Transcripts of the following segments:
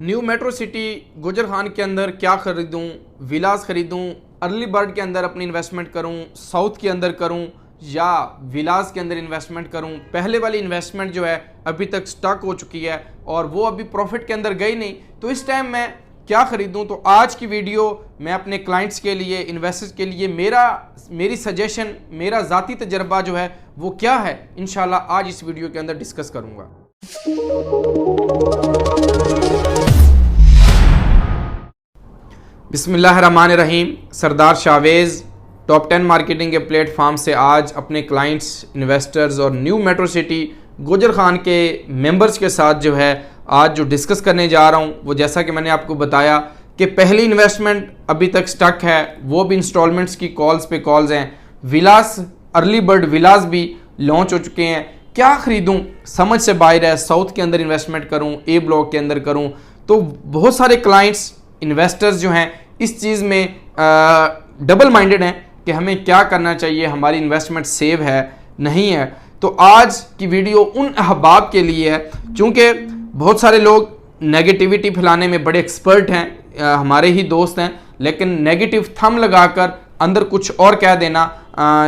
New metro city गुजर खान के अंदर क्या खरीदूं, विलास खरीदूं, अर्ली बर्ड के अंदर अपनी इन्वेस्टमेंट करूं, साउथ के अंदर करूं या विलास के अंदर इन्वेस्टमेंट करूं। पहले वाली इन्वेस्टमेंट जो है अभी तक स्टक हो चुकी है और वो अभी प्रॉफिट के अंदर गई नहीं, तो इस टाइम मैं क्या खरीदूं। तो आज की वीडियो मैं अपने क्लाइंट्स के लिए, इन्वेस्टर्स के लिए मेरी सजेशन, मेरा ज़ाती तजर्बा जो है वो क्या है, इंशाल्लाह आज इस वीडियो के अंदर डिस्कस करूंगा। बिस्मिल्लाहिर्रहमानिर्रहीम। सरदार शावेज़ टॉप 10 मार्केटिंग के प्लेटफॉर्म से आज अपने क्लाइंट्स, इन्वेस्टर्स और न्यू मेट्रो सिटी गुजर खान के मेंबर्स के साथ जो है आज जो डिस्कस करने जा रहा हूँ वो, जैसा कि मैंने आपको बताया कि पहली इन्वेस्टमेंट अभी तक स्टक है, वो भी इंस्टॉलमेंट्स की कॉल्स पे कॉल्स हैं। विलास, अर्ली बर्ड विलास भी लॉन्च हो चुके हैं। क्या खरीदूं, समझ से बाहर है। साउथ के अंदर इन्वेस्टमेंट करूं, ए ब्लॉक के अंदर करूं। तो बहुत सारे क्लाइंट्स, इन्वेस्टर्स जो हैं इस चीज़ में डबल माइंडेड हैं कि हमें क्या करना चाहिए, हमारी इन्वेस्टमेंट सेव है नहीं है। तो आज की वीडियो उन अहबाब के लिए है, क्योंकि बहुत सारे लोग नेगेटिविटी फैलाने में बड़े एक्सपर्ट हैं, हमारे ही दोस्त हैं, लेकिन नेगेटिव थंब लगाकर अंदर कुछ और कह देना,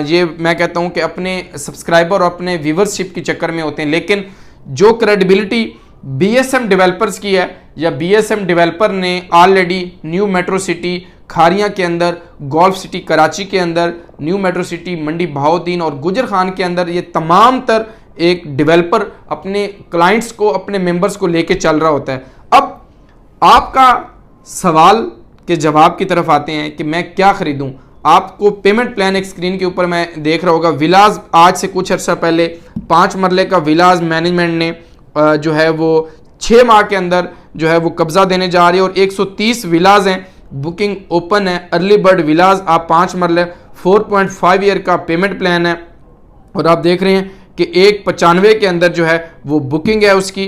ये मैं कहता हूँ कि अपने सब्सक्राइबर और अपने व्यूवरशिप के चक्कर में होते हैं। लेकिन जो क्रेडिबिलिटी बीएसएम डेवलपर्स की है, या बीएसएम डेवलपर ने already knew metro city Khariyan के अंदर, गोल्फ सिटी कराची के अंदर, न्यू मेट्रो सिटी मंडी बहाउद्दीन और गुजर खान के अंदर, ये तमाम तर एक डेवलपर अपने क्लाइंट्स को, अपने मेंबर्स को लेके चल रहा होता है। अब आपका सवाल के जवाब की तरफ आते हैं कि मैं क्या खरीदूं। आपको पेमेंट प्लान एक स्क्रीन के ऊपर मैं देख रहा होगा। विलास आज से कुछ अर्सा पहले 5 मरले का विलास मैनेजमेंट ने जो है वो 6 माह के अंदर जो है वो कब्जा देने जा रही है और 130 विलास हैं, बुकिंग ओपन है। अर्ली बर्ड विलास आप 5 मरले 4.5 ईयर का पेमेंट प्लान है और आप देख रहे हैं कि 195 के अंदर जो है वो बुकिंग है उसकी,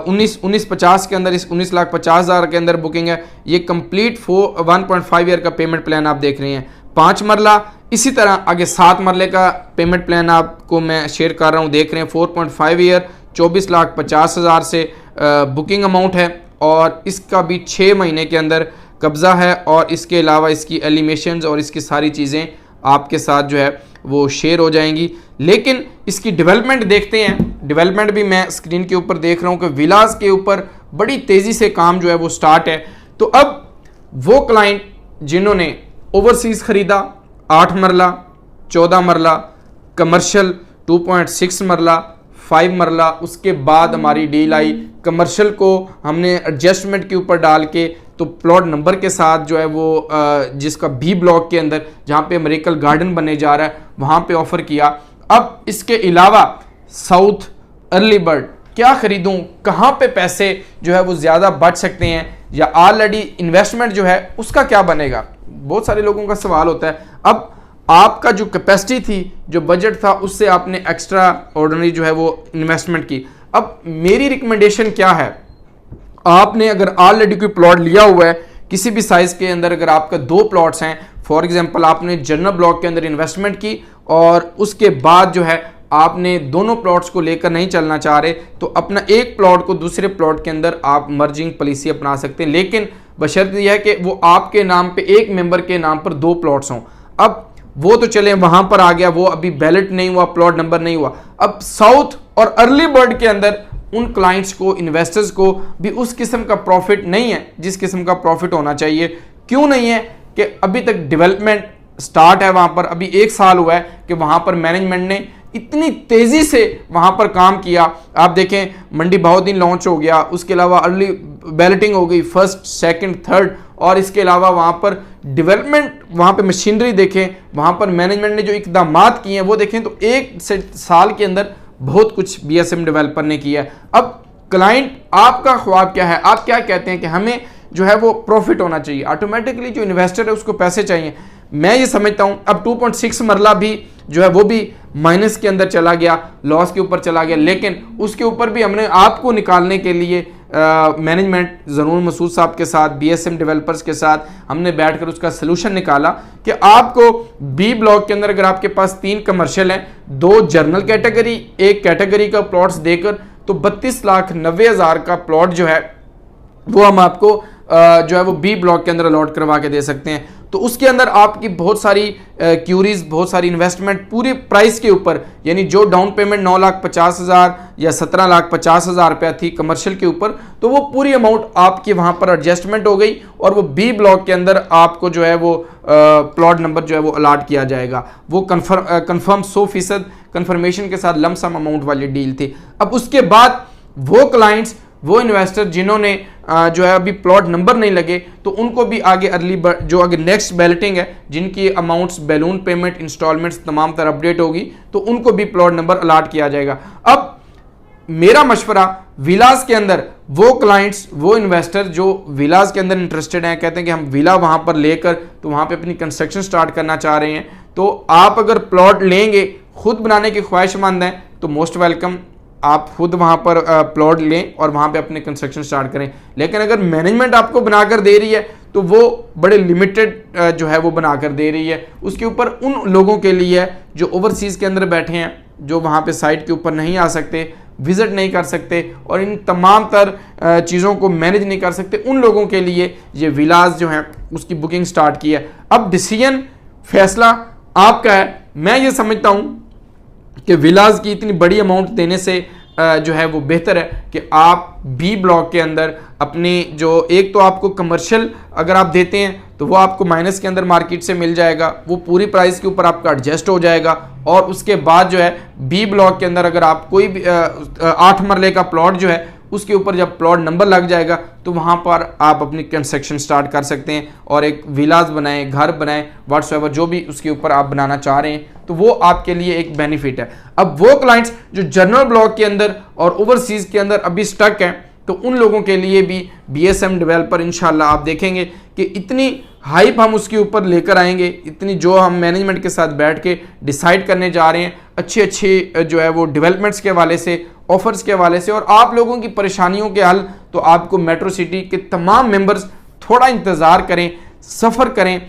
1950 के अंदर, इस 19,50,000 के अंदर बुकिंग है। ये कंप्लीट 1.5 ईयर का पेमेंट प्लान आप देख रहे हैं, 5 मरला। इसी तरह आगे 7 मरले का पेमेंट प्लान आपको मैं शेयर कर रहा हूँ, देख रहे हैं 4.5 ईयर, 24,50,000 से बुकिंग अमाउंट है और इसका भी 6 महीने के अंदर कब्ज़ा है। और इसके अलावा इसकी एलिमेशंस और इसकी सारी चीज़ें आपके साथ जो है वो शेयर हो जाएंगी। लेकिन इसकी डेवलपमेंट देखते हैं। डेवलपमेंट भी मैं स्क्रीन के ऊपर देख रहा हूँ कि विलास के ऊपर बड़ी तेज़ी से काम जो है वो स्टार्ट है। तो अब वो क्लाइंट जिन्होंने ओवरसीज़ ख़रीदा 8 मरला, 14 मरला, कमर्शियल 2.6 मरला, 5 मरला, उसके बाद हमारी डील आई कमर्शियल को हमने एडजस्टमेंट के ऊपर डाल के, तो प्लॉट नंबर के साथ जो है वो जिसका बी ब्लॉक के अंदर जहाँ पे अमेरिकन गार्डन बनने जा रहा है वहाँ पे ऑफ़र किया। अब इसके अलावा साउथ, अर्ली बर्ड क्या खरीदूं, कहाँ पे पैसे जो है वो ज़्यादा बच सकते हैं, या ऑलरेडी इन्वेस्टमेंट जो है उसका क्या बनेगा, बहुत सारे लोगों का सवाल होता है। अब आपका जो कैपेसिटी थी, जो बजट था, उससे आपने एक्स्ट्रा ऑर्डिनरी जो है वो इन्वेस्टमेंट की। अब मेरी रिकमेंडेशन क्या है, आपने अगर ऑलरेडी कोई प्लॉट लिया हुआ है किसी भी साइज़ के अंदर, अगर आपका 2 प्लॉट्स हैं, फॉर एग्जांपल आपने जनरल ब्लॉक के अंदर इन्वेस्टमेंट की और उसके बाद जो है आपने दोनों प्लॉट्स को लेकर नहीं चलना चाह रहे, तो अपना एक प्लॉट को दूसरे प्लॉट के अंदर आप मर्जिंग पॉलिसी अपना सकते हैं, लेकिन बशर्ते यह है कि वो आपके नाम पे, एक मेंबर के नाम पर 2 प्लॉट्स हों। अब वो तो चले वहां पर आ गया, वो अभी बैलेट नहीं हुआ, प्लॉट नंबर नहीं हुआ। अब साउथ और अर्ली बर्ड के अंदर उन क्लाइंट्स को, इन्वेस्टर्स को भी उस किस्म का प्रॉफिट नहीं है जिस किस्म का प्रॉफिट होना चाहिए। क्यों नहीं है कि अभी तक डेवलपमेंट स्टार्ट है वहां पर, अभी 1 साल हुआ है कि वहां पर मैनेजमेंट ने इतनी तेजी से वहां पर काम किया। आप देखें मंडी बहाउद्दीन लॉन्च हो गया, उसके अलावा अर्ली बैलेटिंग हो गई, 1st, 2nd, 3rd, और इसके अलावा वहां पर डेवलपमेंट, वहां पर मशीनरी देखें, वहां पर मैनेजमेंट ने जो इकदामात किए हैं वो देखें, तो 1 साल के अंदर बहुत कुछ बीएसएम डेवलपर ने किया है। अब क्लाइंट, आपका ख्वाब क्या है, आप क्या कहते हैं कि हमें जो है वो प्रॉफिट होना चाहिए। ऑटोमेटिकली जो इन्वेस्टर है उसको पैसे चाहिए। मैं ये समझता हूं अब 2.6 मरला भी जो है वो भी माइनस के अंदर चला गया, लॉस के ऊपर चला गया, लेकिन उसके ऊपर भी हमने आपको निकालने के लिए मैनेजमेंट ज़रूर मसूद साहब के साथ, बीएसएम डेवलपर्स के साथ हमने बैठकर उसका सलूशन निकाला कि आपको बी ब्लॉक के अंदर अगर आपके पास 3 कमर्शियल हैं, 2 जर्नल कैटेगरी, 1 कैटेगरी का प्लॉट्स देकर, तो 32,90,000 का प्लॉट जो है वो हम आपको जो है वो बी ब्लॉक के अंदर अलॉट करवा के दे सकते हैं। तो उसके अंदर आपकी बहुत सारी क्यूरीज, बहुत सारी इन्वेस्टमेंट पूरे प्राइस के ऊपर, यानी जो डाउन पेमेंट 9,50,000 या 17,50,000 रुपया थी कमर्शियल के ऊपर, तो वो पूरी अमाउंट आपकी वहाँ पर एडजस्टमेंट हो गई और वो बी ब्लॉक के अंदर आपको जो है वो प्लॉट नंबर जो है वो अलॉट किया जाएगा। वो कन्फर्म 100% कन्फर्मेशन के साथ लमसम अमाउंट वाली डील थी। अब उसके बाद वो क्लाइंट्स, वो इन्वेस्टर जिन्होंने जो है अभी प्लॉट नंबर नहीं लगे, तो उनको भी आगे जो आगे नेक्स्ट बैलेटिंग है, जिनकी अमाउंट्स, बैलून पेमेंट, इंस्टॉलमेंट्स तमाम तरह अपडेट होगी, तो उनको भी प्लॉट नंबर अलॉट किया जाएगा। अब मेरा मशवरा विलास के अंदर वो क्लाइंट्स, वो इन्वेस्टर जो विलास के अंदर इंटरेस्टेड हैं, कहते हैं कि हम विला वहां पर लेकर तो वहां पे अपनी कंस्ट्रक्शन स्टार्ट करना चाह रहे हैं, तो आप अगर प्लॉट लेंगे, खुद बनाने की ख्वाहिशमंद हैं, तो मोस्ट वेलकम, आप खुद वहां पर प्लॉट लें और वहां पे अपने कंस्ट्रक्शन स्टार्ट करें। लेकिन अगर मैनेजमेंट आपको बनाकर दे रही है तो वो बड़े लिमिटेड जो है वो बनाकर दे रही है। उसके ऊपर उन लोगों के लिए है जो ओवरसीज़ के अंदर बैठे हैं, जो वहां पे साइट के ऊपर नहीं आ सकते, विजिट नहीं कर सकते और इन तमाम तर चीज़ों को मैनेज नहीं कर सकते, उन लोगों के लिए ये विलास जो है उसकी बुकिंग स्टार्ट की है। अब डिसीजन, फैसला आपका है। मैं ये समझता हूँ कि विलास की इतनी बड़ी अमाउंट देने से जो है वो बेहतर है कि आप बी ब्लॉक के अंदर अपनी जो, एक तो आपको कमर्शियल अगर आप देते हैं तो वो आपको माइनस के अंदर मार्केट से मिल जाएगा, वो पूरी प्राइस के ऊपर आपका एडजस्ट हो जाएगा। और उसके बाद जो है बी ब्लॉक के अंदर अगर आप कोई भी 8 मरले का प्लॉट जो है उसके ऊपर जब प्लॉट नंबर लग जाएगा तो वहाँ पर आप अपनी कंस्ट्रक्शन स्टार्ट कर सकते हैं और एक विलास बनाएं, घर बनाएं, व्हाट्सएवर जो भी उसके ऊपर आप बनाना चाह रहे हैं, तो वो आपके लिए एक बेनिफिट है। अब वो क्लाइंट्स जो जनरल ब्लॉक के अंदर और ओवरसीज के अंदर अभी स्टक हैं, तो उन लोगों के लिए भी बीएसएम डेवलपर इंशाल्लाह आप देखेंगे कि इतनी हाइप हम उसके ऊपर लेकर आएंगे, इतनी जो हम मैनेजमेंट के साथ बैठ के डिसाइड करने जा रहे हैं, अच्छे अच्छे जो है वो डेवलपमेंट्स के हवाले से, ऑफर्स के हवाले से और आप लोगों की परेशानियों के हल। तो आपको मेट्रो सिटी के तमाम मेंबर्स थोड़ा इंतज़ार करें, सफ़र करें।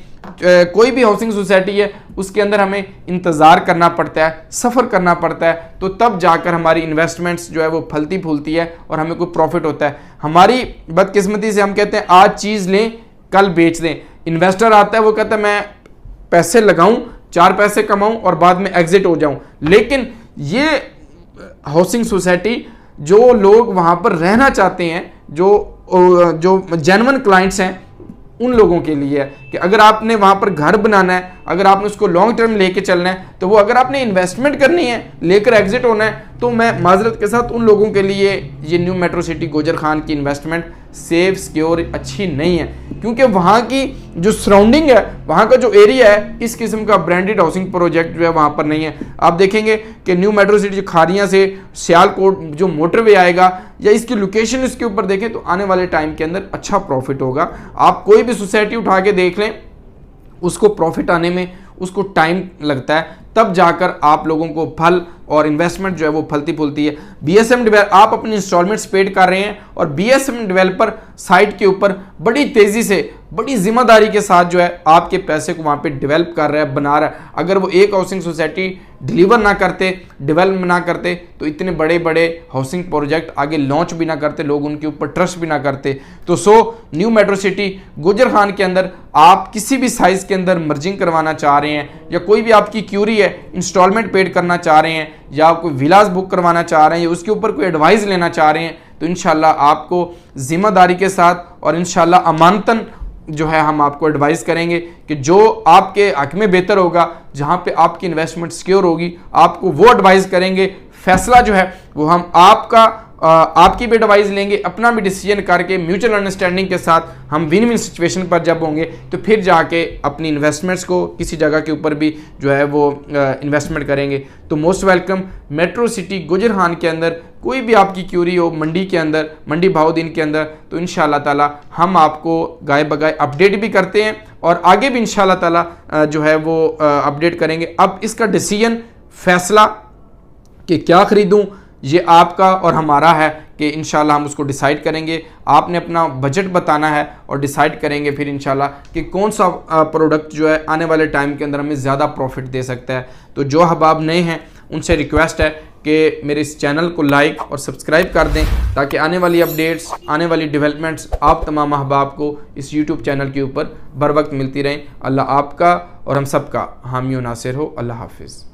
कोई भी हाउसिंग सोसाइटी है उसके अंदर हमें इंतज़ार करना पड़ता है, सफ़र करना पड़ता है, तो तब जाकर हमारी इन्वेस्टमेंट्स जो है वो फलती फूलती है और हमें कोई प्रॉफिट होता है। हमारी बदकिस्मती से हम कहते हैं आज चीज़ लें कल बेच दें। इन्वेस्टर आता है वो कहता है मैं पैसे लगाऊं, 4 पैसे कमाऊं और बाद में एग्जिट हो जाऊं। लेकिन ये हाउसिंग सोसाइटी जो लोग वहां पर रहना चाहते हैं, जो जेन्युइन क्लाइंट्स हैं, उन लोगों के लिए है कि अगर आपने वहां पर घर बनाना है, अगर आपने उसको लॉन्ग टर्म लेके चलना है, तो वो अगर आपने इन्वेस्टमेंट करनी है, लेकर एग्जिट होना है, तो मैं माजरत के साथ उन लोगों के लिए ये new metro city Gujar Khan की इन्वेस्टमेंट सेफ, सिक्योर अच्छी नहीं है, क्योंकि वहाँ की जो सराउंडिंग है, वहाँ का जो एरिया है, इस किस्म का ब्रांडेड हाउसिंग प्रोजेक्ट जो है वहाँ पर नहीं है। आप देखेंगे कि न्यू मेट्रो सिटी खारियाँ से सियालकोट जो मोटरवे आएगा या इसकी लोकेशन इसके ऊपर देखें तो आने वाले टाइम के अंदर अच्छा प्रॉफिट होगा। आप कोई भी सोसाइटी उठा के देख लें, उसको प्रॉफिट आने में उसको टाइम लगता है, तब जाकर आप लोगों को फल और इन्वेस्टमेंट जो है वो फलती फूलती है। बीएसएम डेवलपर आप अपनी इंस्टॉलमेंट्स पेड कर रहे हैं और बीएसएम डेवलपर साइट के ऊपर बड़ी तेजी से, बड़ी जिम्मेदारी के साथ जो है आपके पैसे को वहां पे डेवलप कर रहा है, बना रहा है। अगर वो एक हाउसिंग सोसाइटी डिलीवर ना करते, डेवलप ना करते, तो इतने बड़े बड़े हाउसिंग प्रोजेक्ट आगे लॉन्च भी ना करते, लोग उनके ऊपर ट्रस्ट भी ना करते। तो new metro city Gujar Khan के अंदर आप किसी भी साइज के अंदर मर्जिंग करवाना चाह रहे हैं या कोई भी आपकी क्यूरी है, इंस्टॉलमेंट पेड करना चाह रहे हैं या कोई विलास बुक करवाना चाह रहे हैं या उसके ऊपर कोई एडवाइस लेना चाह रहे हैं, तो इंशाल्लाह आपको जिम्मेदारी के साथ और इंशाल्लाह अमानतन जो है हम आपको एडवाइस करेंगे कि जो आपके हक में बेहतर होगा, जहां पे आपकी इन्वेस्टमेंट सिक्योर होगी, आपको वो एडवाइस करेंगे। फैसला जो है वो हम आपकी भी एडवाइस लेंगे, अपना भी डिसीजन करके म्यूचुअल अंडरस्टैंडिंग के साथ हम विन विन सिचुएशन पर जब होंगे तो फिर जाके अपनी इन्वेस्टमेंट्स को किसी जगह के ऊपर भी जो है वो इन्वेस्टमेंट करेंगे। तो most welcome metro city Gujar Khan के अंदर कोई भी आपकी क्यूरी हो मंडी के अंदर, मंडी भावदीन के अंदर, तो इंशाल्लाह ताला हम आपको गाय बगाए अपडेट भी करते हैं और आगे भी इंशाल्लाह ताला जो है वो अपडेट करेंगे। अब इसका डिसीजन, फैसला कि क्या खरीदूं, ये आपका और हमारा है कि इंशाल्लाह हम उसको डिसाइड करेंगे। आपने अपना बजट बताना है और डिसाइड करेंगे फिर इंशाल्लाह कि कौन सा प्रोडक्ट जो है आने वाले टाइम के अंदर हमें ज़्यादा प्रॉफिट दे सकता है। तो जो अहबाब नए हैं उनसे रिक्वेस्ट है कि मेरे इस चैनल को लाइक और सब्सक्राइब कर दें, ताकि आने वाली अपडेट्स, आने वाली डेवलपमेंट्स आप तमाम अहबाब को इस यूट्यूब चैनल के ऊपर बर वक्त मिलती रहें। अल्लाह आपका और हम सब का हामी व नासिर हो। अल्लाह हाफिज़।